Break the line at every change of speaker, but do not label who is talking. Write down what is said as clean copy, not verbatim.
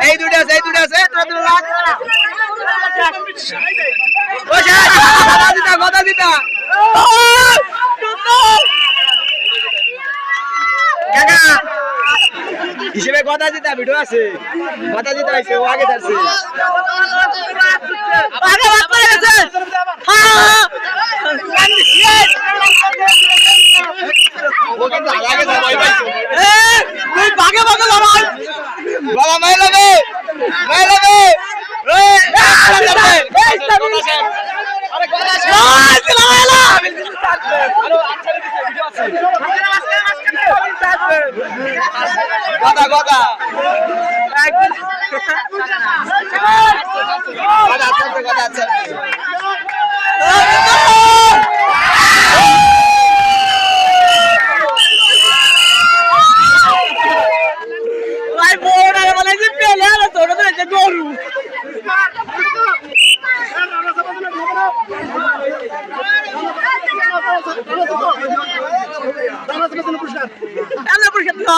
এই দুটো আছে কথা দিতা হিসেবে কথা দিতা ভিডিও আছে কথা দিতে হয়েছে ও আগে যাচ্ছে বাবা মাই লবে কথা কথা আচ্ছা গরু পুরস্কার